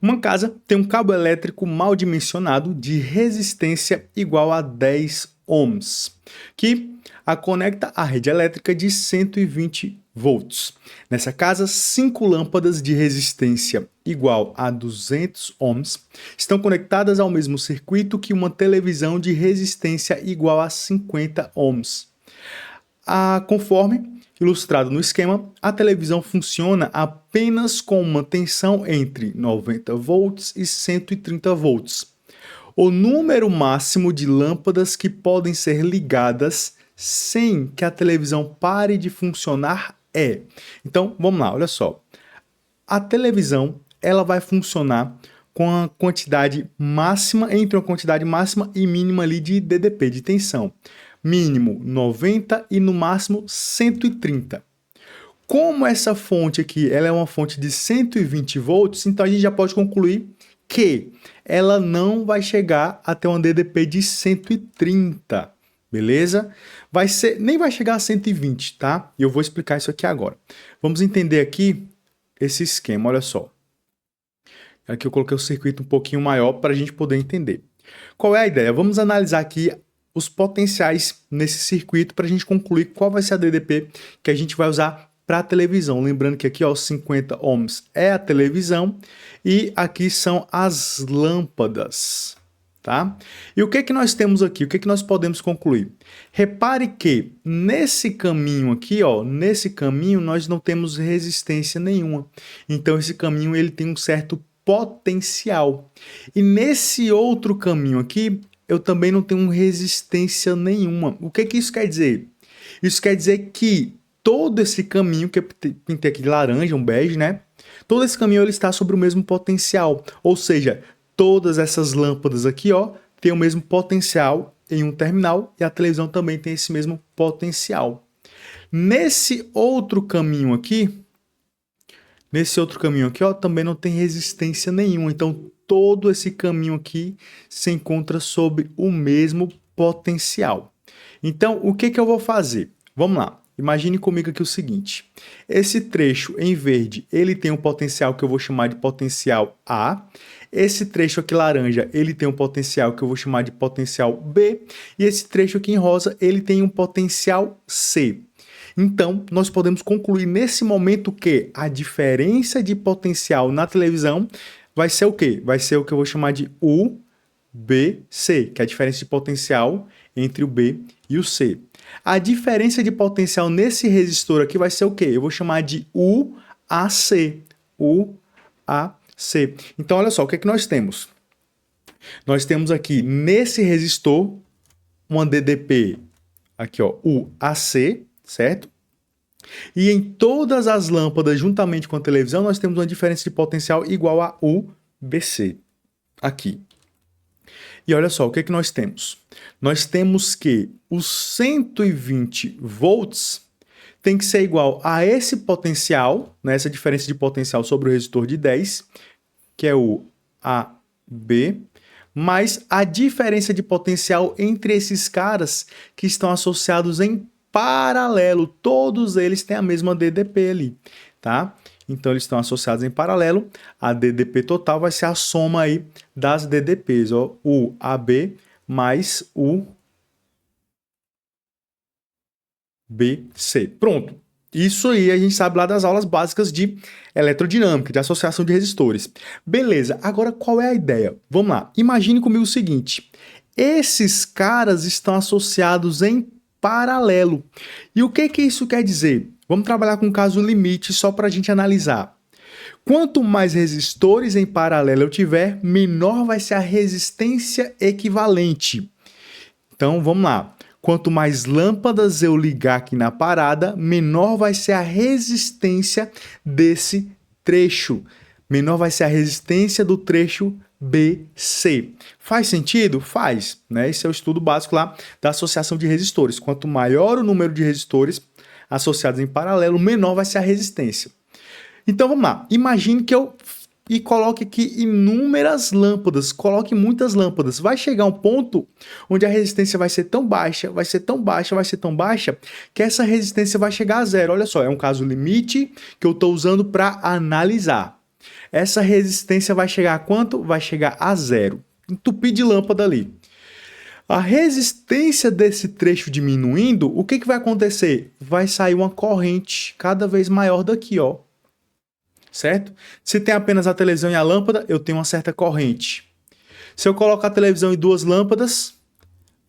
Uma casa tem um cabo elétrico mal dimensionado de resistência igual a 10 ohms, que a conecta à rede elétrica de 120 volts. Nessa casa, 5 lâmpadas de resistência igual a 200 ohms estão conectadas ao mesmo circuito que uma televisão de resistência igual a 50 ohms. Conforme ilustrado no esquema, a televisão funciona apenas com uma tensão entre 90 volts e 130 volts. O número máximo de lâmpadas que podem ser ligadas sem que a televisão pare de funcionar é... Então, vamos lá, olha só. A televisão ela vai funcionar com a quantidade máxima, entre uma quantidade máxima e mínima ali de DDP, de tensão. Mínimo 90 e no máximo 130. Como essa fonte aqui ela é uma fonte de 120 volts, então a gente já pode concluir que ela não vai chegar até um DDP de 130, beleza? Nem vai chegar a 120, tá? E eu vou explicar isso aqui agora. Vamos entender aqui esse esquema, olha só. Aqui eu coloquei o circuito um pouquinho maior para a gente poder entender. Qual é a ideia? Vamos analisar aqui os potenciais nesse circuito para a gente concluir qual vai ser a DDP que a gente vai usar para a televisão. Lembrando que aqui, ó, 50 ohms é a televisão e aqui são as lâmpadas, tá? E o que que nós temos aqui? O que que nós podemos concluir? Repare que nesse caminho aqui, ó, nesse caminho nós não temos resistência nenhuma. Então esse caminho ele tem um certo potencial. E nesse outro caminho aqui, eu também não tenho resistência nenhuma. O que que isso quer dizer? Isso quer dizer que todo esse caminho, que eu pintei aqui de laranja, um bege, né? Todo esse caminho ele está sobre o mesmo potencial. Ou seja, todas essas lâmpadas aqui, ó, têm o mesmo potencial em um terminal e a televisão também tem esse mesmo potencial. Nesse outro caminho aqui, ó, também não tem resistência nenhuma. Então, todo esse caminho aqui se encontra sob o mesmo potencial. Então, o que que eu vou fazer? Vamos lá. Imagine comigo aqui o seguinte. Esse trecho em verde, ele tem um potencial que eu vou chamar de potencial A. Esse trecho aqui laranja, ele tem um potencial que eu vou chamar de potencial B. E esse trecho aqui em rosa, ele tem um potencial C. Então, nós podemos concluir nesse momento que a diferença de potencial na televisão vai ser o quê? Vai ser o que eu vou chamar de UBC, que é a diferença de potencial entre o B e o C. A diferença de potencial nesse resistor aqui vai ser o quê? Eu vou chamar de UAC. UAC. Então, olha só, o que é que nós temos? Nós temos aqui, nesse resistor, uma DDP, aqui ó, UAC, certo? E em todas as lâmpadas, juntamente com a televisão, nós temos uma diferença de potencial igual a UBC, aqui. E olha só, o que é que nós temos? Nós temos que os 120 volts tem que ser igual a esse potencial, né, essa diferença de potencial sobre o resistor de 10, que é o AB, mais a diferença de potencial entre esses caras que estão associados em paralelo. Todos eles têm a mesma DDP ali, tá? Então, eles estão associados em paralelo. A DDP total vai ser a soma aí das DDPs, ó, o AB mais o BC. Pronto. Isso aí a gente sabe lá das aulas básicas de eletrodinâmica, de associação de resistores. Beleza, agora qual é a ideia? Vamos lá, imagine comigo o seguinte. Esses caras estão associados em paralelo. E o que que isso quer dizer? Vamos trabalhar com um caso limite só para a gente analisar. Quanto mais resistores em paralelo eu tiver, menor vai ser a resistência equivalente. Então, vamos lá. Quanto mais lâmpadas eu ligar aqui na parada, menor vai ser a resistência desse trecho. Menor vai ser a resistência do trecho BC. Faz sentido? Faz, né? Esse é o estudo básico lá da associação de resistores. Quanto maior o número de resistores associados em paralelo, menor vai ser a resistência. Então vamos lá, imagine que eu coloque aqui inúmeras lâmpadas, coloque muitas lâmpadas. Vai chegar um ponto onde a resistência vai ser tão baixa, vai ser tão baixa, vai ser tão baixa, que essa resistência vai chegar a zero. Olha só, é um caso limite que eu estou usando para analisar. essa resistência vai chegar a quanto? Vai chegar a zero. Entupir de lâmpada ali. A resistência desse trecho diminuindo, o que vai acontecer? Vai sair uma corrente cada vez maior daqui, ó. Certo? Se tem apenas a televisão e a lâmpada, eu tenho uma certa corrente. Se eu colocar a televisão e duas lâmpadas,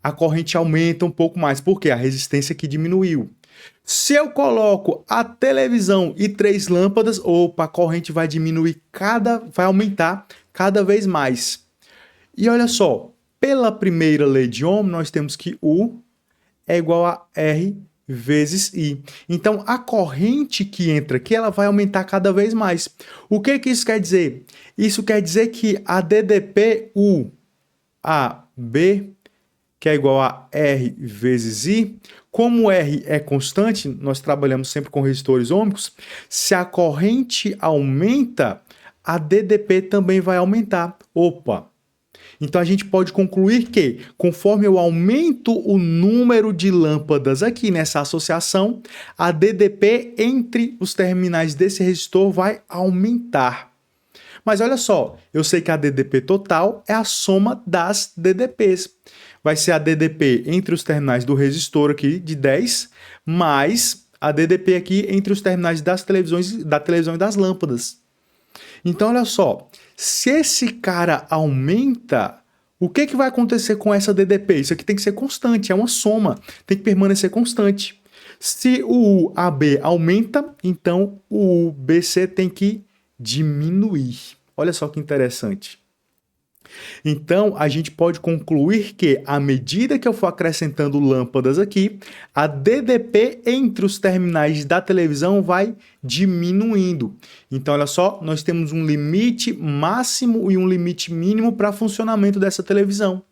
a corrente aumenta um pouco mais. Por quê? A resistência aqui diminuiu. Se eu coloco a televisão e três lâmpadas, opa, a corrente vai diminuir, vai aumentar cada vez mais. E olha só, pela primeira lei de Ohm, nós temos que U é igual a R vezes I. Então, a corrente que entra aqui, ela vai aumentar cada vez mais. O que isso quer dizer? Isso quer dizer que a DDP UAB, que é igual a R vezes I, como R é constante, nós trabalhamos sempre com resistores ômicos, se a corrente aumenta, a DDP também vai aumentar. Opa! Então a gente pode concluir que, conforme eu aumento o número de lâmpadas aqui nessa associação, a DDP entre os terminais desse resistor vai aumentar. Mas olha só, eu sei que a DDP total é a soma das DDPs. Vai ser a DDP entre os terminais do resistor aqui de 10, mais a DDP aqui entre os terminais da televisão e das lâmpadas. Então olha só, se esse cara aumenta, o que vai acontecer com essa DDP? Isso aqui tem que ser constante, é uma soma, tem que permanecer constante. Se o UAB aumenta, então o UBC tem que diminuir. Olha só que interessante. Então, a gente pode concluir que, à medida que eu for acrescentando lâmpadas aqui, a DDP entre os terminais da televisão vai diminuindo. Então, olha só, nós temos um limite máximo e um limite mínimo para funcionamento dessa televisão.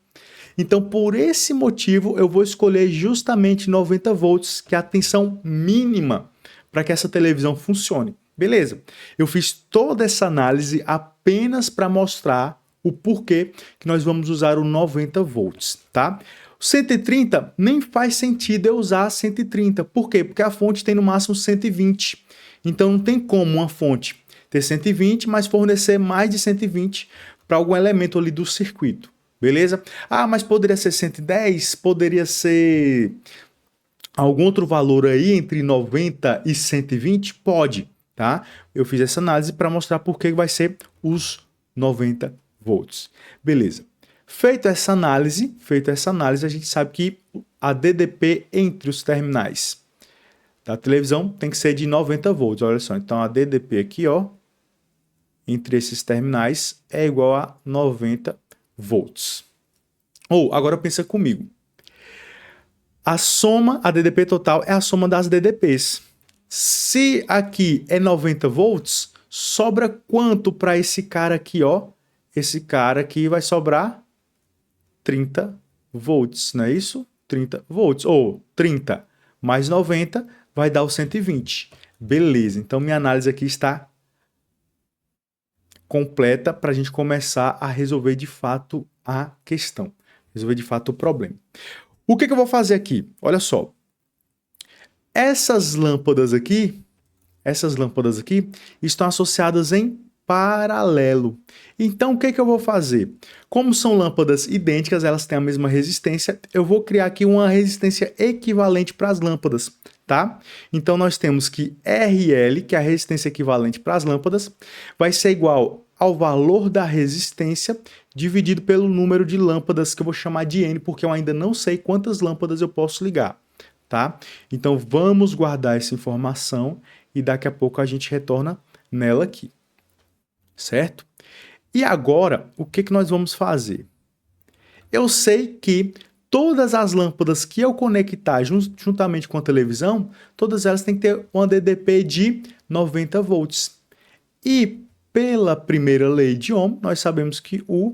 Então, por esse motivo, eu vou escolher justamente 90 volts, que é a tensão mínima para que essa televisão funcione. Beleza, eu fiz toda essa análise apenas para mostrar o porquê que nós vamos usar o 90 volts, tá? O 130 nem faz sentido eu usar 130. Por quê? Porque a fonte tem no máximo 120. Então não tem como uma fonte ter 120, mas fornecer mais de 120 para algum elemento ali do circuito. Beleza? Ah, mas poderia ser 110? Poderia ser algum outro valor aí entre 90 e 120? Pode, tá? Eu fiz essa análise para mostrar por que vai ser os 90 volts. Beleza. Feita essa análise, a gente sabe que a DDP entre os terminais da televisão tem que ser de 90 volts. Olha só, então a DDP aqui, ó, entre esses terminais é igual a 90 volts. Ou, agora pensa comigo. A DDP total é a soma das DDPs. Se aqui é 90 volts, sobra quanto para esse cara aqui, ó? Esse cara aqui vai sobrar 30 volts, não é isso? 30 volts, ou 30 mais 90 vai dar o 120. Beleza, então minha análise aqui está completa para a gente começar a resolver de fato a questão, resolver de fato o problema. O que eu vou fazer aqui? Olha só, essas lâmpadas aqui estão associadas em paralelo. Então, o que eu vou fazer? Como são lâmpadas idênticas, elas têm a mesma resistência, eu vou criar aqui uma resistência equivalente para as lâmpadas, tá? Então, nós temos que RL, que é a resistência equivalente para as lâmpadas, vai ser igual ao valor da resistência dividido pelo número de lâmpadas, que eu vou chamar de N, porque eu ainda não sei quantas lâmpadas eu posso ligar, tá? Então, vamos guardar essa informação e daqui a pouco a gente retorna nela aqui. Certo? E agora, o que nós vamos fazer? Eu sei que todas as lâmpadas que eu conectar juntamente com a televisão, todas elas têm que ter uma DDP de 90 volts. E pela primeira lei de Ohm, nós sabemos que U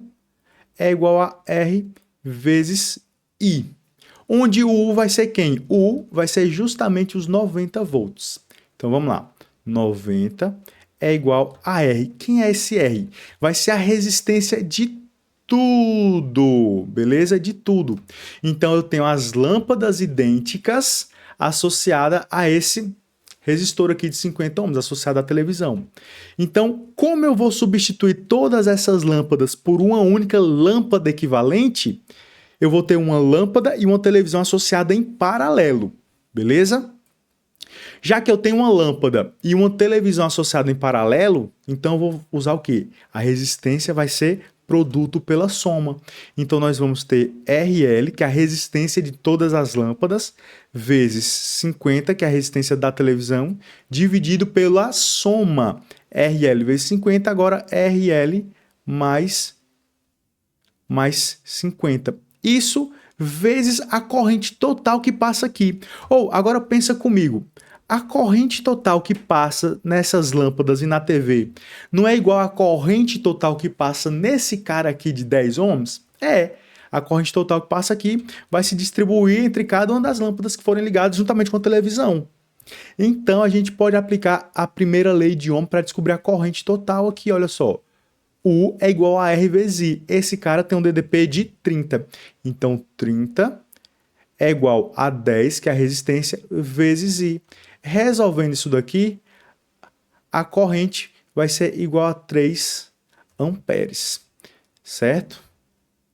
é igual a R vezes I. Onde o U vai ser quem? O U vai ser justamente os 90 volts. Então vamos lá. 90 é igual a R. Quem é esse R? Vai ser a resistência de tudo, beleza? De tudo. Então, eu tenho as lâmpadas idênticas associadas a esse resistor aqui de 50 ohms associado à televisão. Então, como eu vou substituir todas essas lâmpadas por uma única lâmpada equivalente, eu vou ter uma lâmpada e uma televisão associada em paralelo, beleza? Já que eu tenho uma lâmpada e uma televisão associada em paralelo, então eu vou usar o quê? A resistência vai ser produto pela soma. Então nós vamos ter RL, que é a resistência de todas as lâmpadas, vezes 50, que é a resistência da televisão, dividido pela soma. RL vezes 50, agora RL mais 50. Isso vezes a corrente total que passa aqui. Ou, agora pensa comigo. A corrente total que passa nessas lâmpadas e na TV não é igual à corrente total que passa nesse cara aqui de 10 ohms? É. A corrente total que passa aqui vai se distribuir entre cada uma das lâmpadas que forem ligadas juntamente com a televisão. Então, a gente pode aplicar a primeira lei de Ohm para descobrir a corrente total aqui, olha só. U é igual a R vezes I. Esse cara tem um DDP de 30. Então, 30 é igual a 10, que é a resistência, vezes I. Resolvendo isso daqui, a corrente vai ser igual a 3 amperes, certo?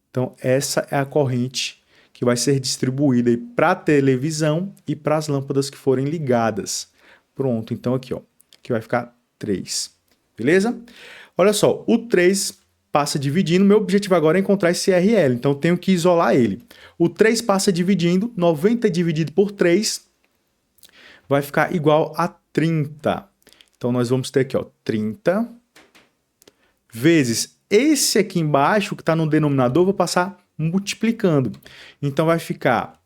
Então, essa é a corrente que vai ser distribuída para a televisão e para as lâmpadas que forem ligadas. Pronto, então aqui, ó, aqui vai ficar 3, beleza? Olha só, o 3 passa dividindo, meu objetivo agora é encontrar esse RL, então eu tenho que isolar ele. O 3 passa dividindo, 90 dividido por 3 vai ficar igual a 30. Então, nós vamos ter aqui, ó, 30 vezes esse aqui embaixo, que está no denominador, vou passar multiplicando. Então, vai ficar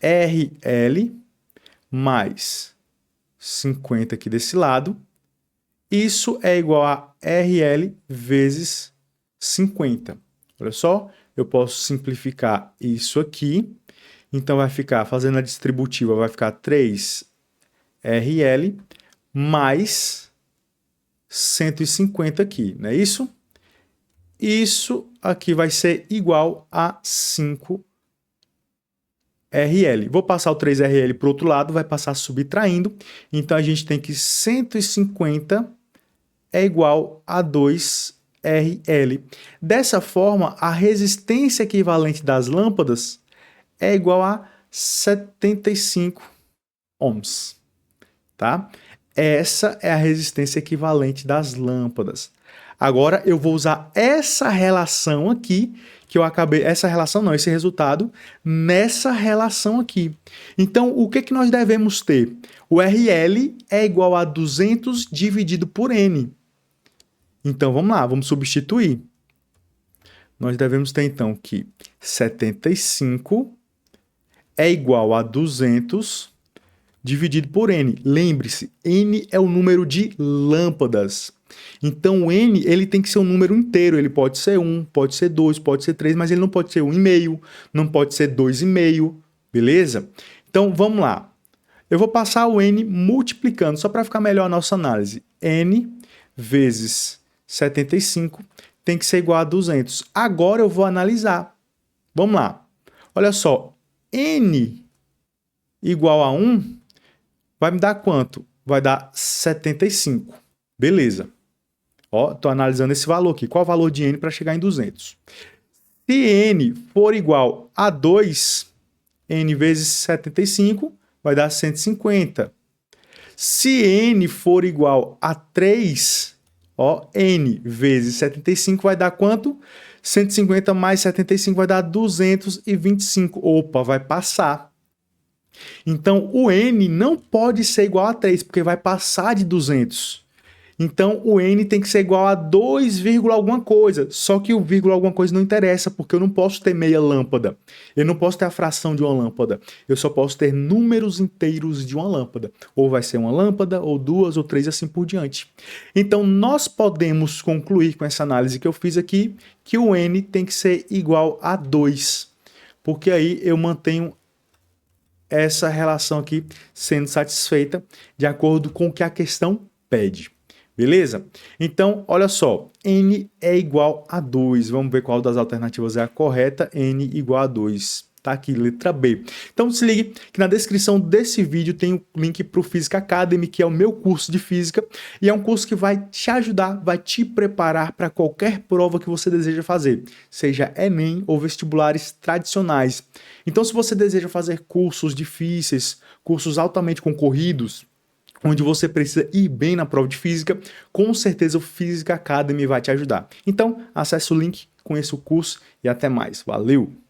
RL mais 50 aqui desse lado. Isso é igual a RL vezes 50. Olha só, eu posso simplificar isso aqui. Então, vai ficar, fazendo a distributiva, vai ficar 3RL mais 150 aqui, não é isso? Isso aqui vai ser igual a 5RL. Vou passar o 3RL para o outro lado, vai passar subtraindo. Então, a gente tem que 150 é igual a 2RL. Dessa forma, a resistência equivalente das lâmpadas é igual a 75 ohms. Tá? Essa é a resistência equivalente das lâmpadas. Agora eu vou usar essa relação aqui, que eu acabei... Essa relação não, esse resultado, nessa relação aqui. Então, o que nós devemos ter? O RL é igual a 200 dividido por N. Então, vamos lá, vamos substituir. Nós devemos ter, então, que 75 é igual a 200 dividido por N. Lembre-se, N é o número de lâmpadas. Então, o N ele tem que ser um número inteiro. Ele pode ser 1, pode ser 2, pode ser 3, mas ele não pode ser 1,5, não pode ser 2,5, beleza? Então, vamos lá. Eu vou passar o N multiplicando, só para ficar melhor a nossa análise. N vezes 75 tem que ser igual a 200. Agora eu vou analisar. Vamos lá. Olha só, N igual a 1 vai me dar quanto? Vai dar 75. Beleza. Ó, tô analisando esse valor aqui. Qual é o valor de N para chegar em 200? Se N for igual a 2, N vezes 75 vai dar 150. Se N for igual a 3, ó, N vezes 75 vai dar quanto? 150 mais 75 vai dar 225. Opa, vai passar. Então, o N não pode ser igual a 3, porque vai passar de 200. Então, o N tem que ser igual a 2, alguma coisa. Só que o vírgula alguma coisa não interessa, porque eu não posso ter meia lâmpada. Eu não posso ter a fração de uma lâmpada. Eu só posso ter números inteiros de uma lâmpada. Ou vai ser uma lâmpada, ou 2, ou 3, assim por diante. Então, nós podemos concluir com essa análise que eu fiz aqui, que o N tem que ser igual a 2. Porque aí eu mantenho essa relação aqui sendo satisfeita de acordo com o que a questão pede. Beleza? Então, olha só, N é igual a 2. Vamos ver qual das alternativas é a correta. N igual a 2. tá aqui, letra B. Então se ligue que na descrição desse vídeo tem o link para o Physics Academy, que é o meu curso de física, e é um curso que vai te ajudar, vai te preparar para qualquer prova que você deseja fazer, seja Enem ou vestibulares tradicionais. Então se você deseja fazer cursos difíceis, cursos altamente concorridos, onde você precisa ir bem na prova de física, com certeza o Physics Academy vai te ajudar. Então, acesse o link, conheça o curso e até mais. Valeu!